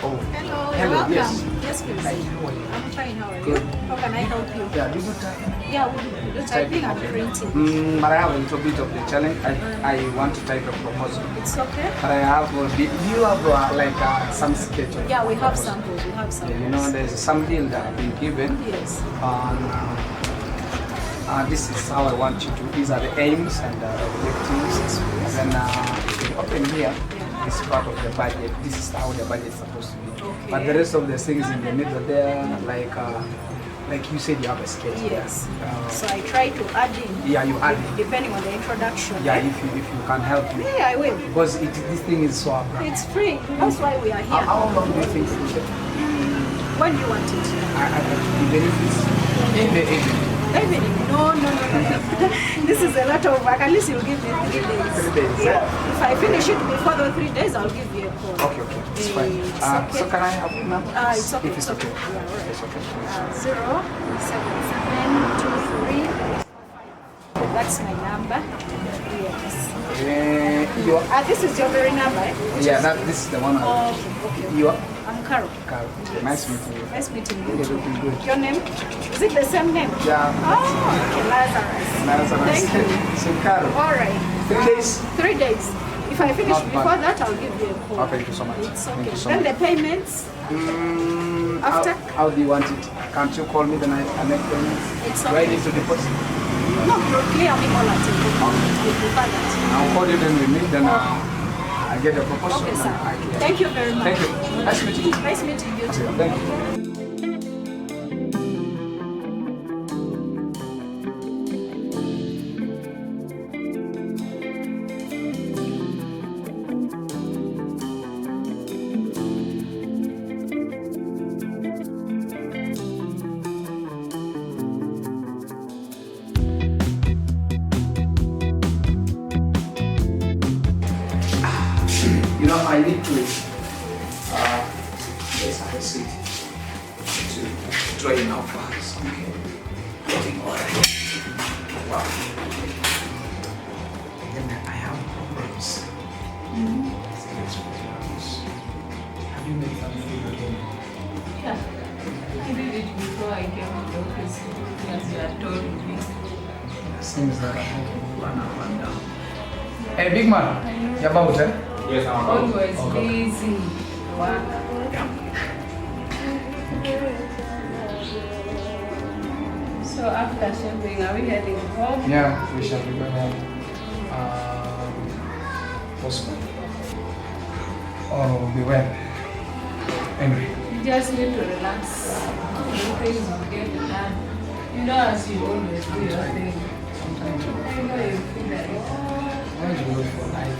Hello, welcome. Yes. Yes, please. Hi, how are you? I'm fine, how are Good. you? How can I help you? Yeah, do you type? Yeah, we'll do typing and printing. But I have a little bit of the challenge. I want to type a proposal. It's okay? But I have, do you have some sketch of Yeah, we have proposal? samples. We have samples. Yeah, you know, there's some deal that I've been given. Yes. This is how I want you to, these are the aims and the objectives. And then if you open here, it's part of the budget. This is how the budget is supposed to be. Okay. But the rest of the things in the middle there, like you said, you have a sketch. Yes. So I try to add in. Yeah, you add in. Depending on the introduction. Yeah, if you can help me. Yeah, I will. Because this thing is so abrupt. It's free. That's why we are here. How long do you think it will take? When do you want it? Even if it's in the evening. Evening? No. This is a lot of work. At least you'll give me 3 days. 3 days. Yeah. If I finish it before the 3 days, I'll give you a call. Okay, it's fine. It's okay. So can I have your number? It's okay. If it's okay. Yeah, all right. It's okay. 07723. That's my number. Yes. This is your very number, eh? This is the one. Okay. You are? I'm Carol. Carol. Nice meeting you. Nice meeting you. You're looking good. Your name? Is it the same name? Yeah. Oh, okay. Lazarus. Thank you. So Carol. All right. 3 days? 3 days. If I finish Not before bad. that, I'll give you a call. Oh, thank you so much. It's Thank okay. you so Then much. the payments? After? How do you want it? Can't you call me then I make payments? It's Do I okay. need to deposit? No, clear me all at it. I prefer that. I'll call you then we meet, then I get the proposal. Okay, and sir. I clear. Thank you very much. Thank you. Nice meeting you. Nice meeting you too. Thank you. You know, I need to yes, I see to train how fast. Okay. Getting all right. Wow. And then I have problems. Have you made some food at home? Yeah, I did it before I came to the office, as you had told me. Seems that I have to run up and down. Hey, big man, you about, eh? Yes, I'm Always Okay. busy. Work. So after shopping, are we heading home? Yeah, we shall be going home. Possible. Or we'll be well. Anyway. You just need to relax. The things will get done. You know, as you always do your thing. Sometimes I know you feel like it. why do you look for life?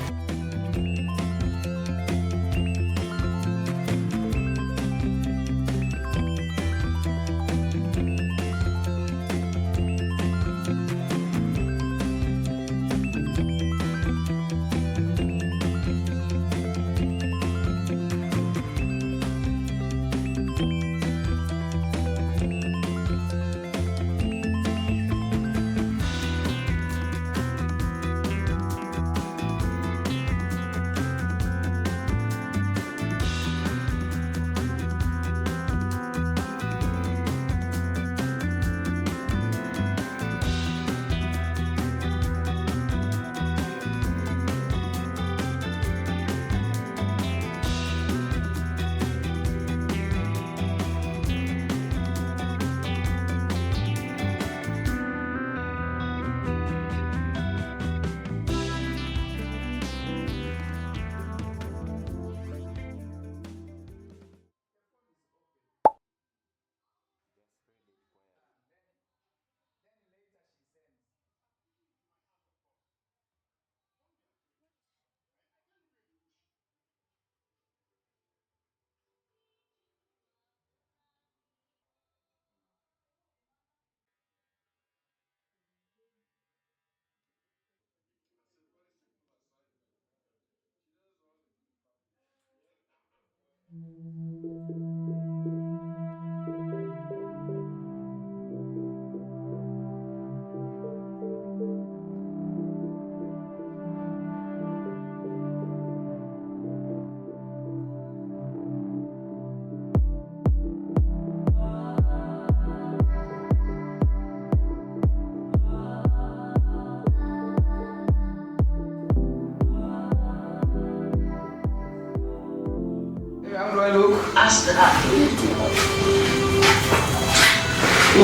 How do I look? Ask her.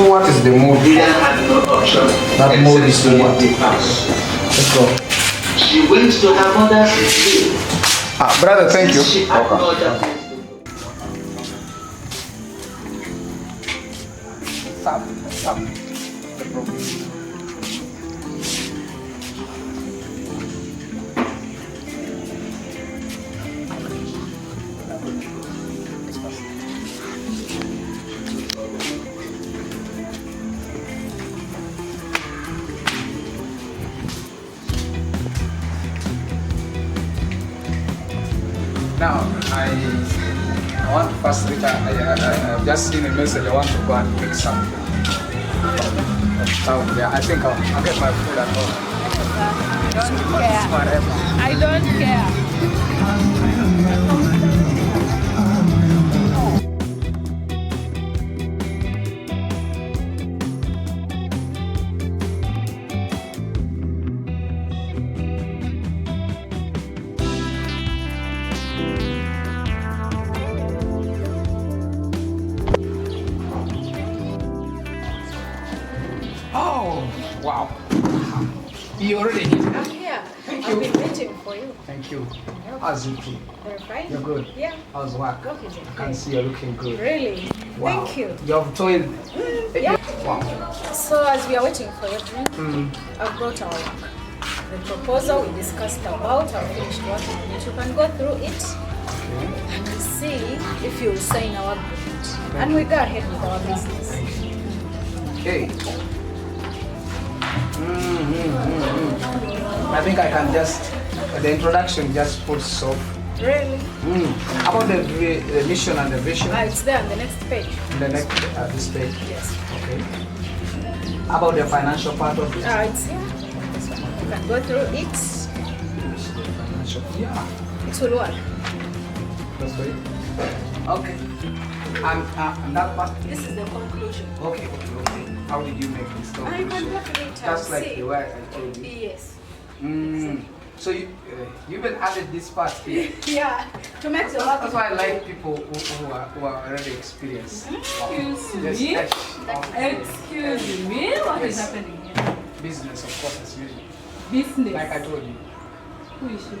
What is the mood? Didn't have no option. That mood is except the to what? leave the house. Let's go. She went to her mother's grave. Brother, thank you. She had no other place to go. Stop. The problem. Now, I want to first reach out. I've just seen a message. I want to go and pick some town there. I think I'll get my food at home. I don't care. Oh, wow. You already here? I'm here. I've been waiting for you. Thank you. How's it? You're fine? You're good? Yeah. How's work? Okay, I can see you're looking good. Really? Wow. Thank you. You have toiled. Yeah. Wow. So as we are waiting for your drink, I've brought the proposal we discussed about. I've finished working on it. You can go through it and see if you will sign our agreement. And we go ahead with our business. Okay. I think I can just, the introduction just puts soap. Really? About the mission and the vision, It's there on the next page. the next, this page. Yes. Okay. About the financial part of it. It's here. This one. You can go through it. Financial, yeah. It will work. That's great. Okay. And that part. This is the conclusion. Okay. How did you make this I can conclusion? go through it and Just like see. the way I told you. Yes. So you even added this part here. Yeah. To make the work. That's why I like people who are already experienced. Excuse Just me. touch Excuse me. What is Yes. happening here? business, of course, as usual. Business. Like I told you, Who is she?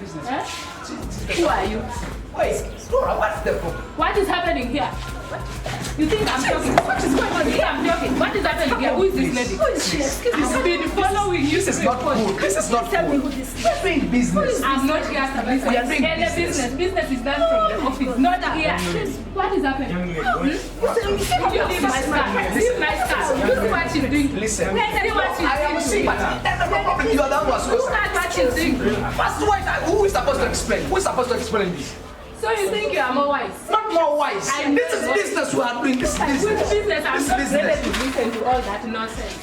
business. Eh? Who are you? Wait, Laura, what's the problem? What is happening here? You think I'm joking? What is going on? You think I'm joking? What is happening here? Who is this lady? Who is she? Excuse me. I've been following you. This is not good. This is not Tell me good. who this is. We're doing business. I'm not here to We are doing business. business. Business is done from the office, not here. What is happening? You leave my car. Leave my car. You see what she's doing. Listen, See what she's I am doing. seeing, but that's not the problem. You are the one who was Look supposed at what she's doing. First, who is supposed to explain? Who is supposed to explain this? So you think you are more wise? Not more wise. I This is know. business we are doing. This is Which business. business? I'm This is not business. ready to listen to all that nonsense.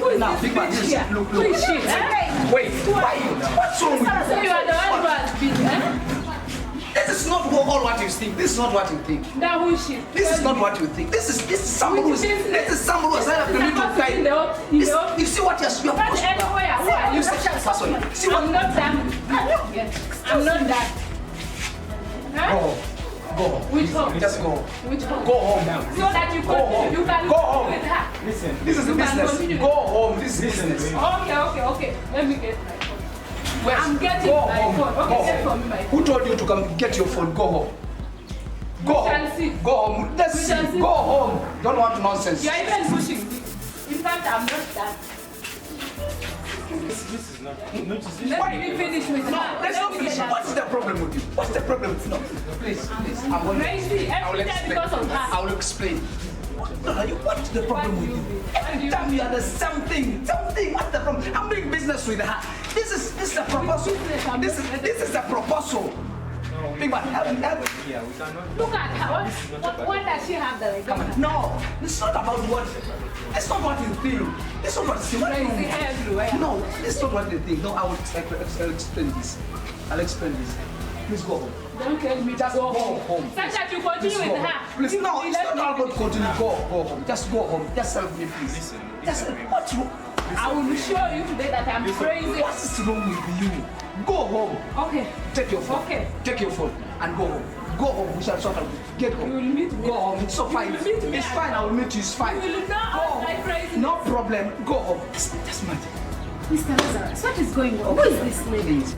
Who is Now, this big man, bitch this- here? look, Who look. is she? Eh? Wait, why? What's wrong with So you are the one who has been, eh? This is not all what you think. This is not what you think. Now who is she? This is not what you think. This is someone who is. This is someone who has had a It's community supposed to be in the guide. op- in the op- You see what you're supposed Not to anywhere. Who are you? You see, person. See what? I'm not that. Yes. I'm not that. Go Huh? home. Go home. Which home? Just go home. Which home? Go home now. So that you Go home. continue. You can Go home. with her. Listen. This is You can business. continue. Go home. This is business. Okay. Let me get my phone. Wait, I'm getting go my home. phone. Go Okay, get home. for me my phone. Who told you to come get your phone? Go home. Go We home. shall see. Go home. Let's We see. shall see. Go home. Don't want nonsense. You are even pushing me. In fact, I'm not that. Let me finish with No, her. let's Let not me finish. get her. What's the problem with you? What's the problem with you? No, please. I'm going Crazy. I will Every time explain. because of her. I will explain. What's the What problem do with you you? mean? What do you Tell me mean? there's something. What's the problem? I'm doing business with her. This is a proposal. business, I'm This not is a proposal. Big man, help me. Yeah, we cannot. Look at her. What does she have that I Come don't on. No, it's not about what. It's not what you think. It's not what you think. Crazy everywhere. No, it's not what they think. No, I'll explain this. I'll explain this. Please go home. Don't tell me Just go home. Such that you continue Please with go her. home. Please, no, it's not about continue. Go home. Just go home. Just help me, please. Listen, Just listen. what you? I will show you today that I'm crazy. What is wrong with you? Go home. Okay. Take your phone. Okay. Take your phone and go home. Go home. We shall sort out. Get home. You will meet me. Go home. It's so fine. You will meet me. It's fine. I will meet you. It's fine. You will not Go act home. like crazy. No problem. Go home. Just mind. Mr. Lazarus, what is going on? Who is this lady? Please.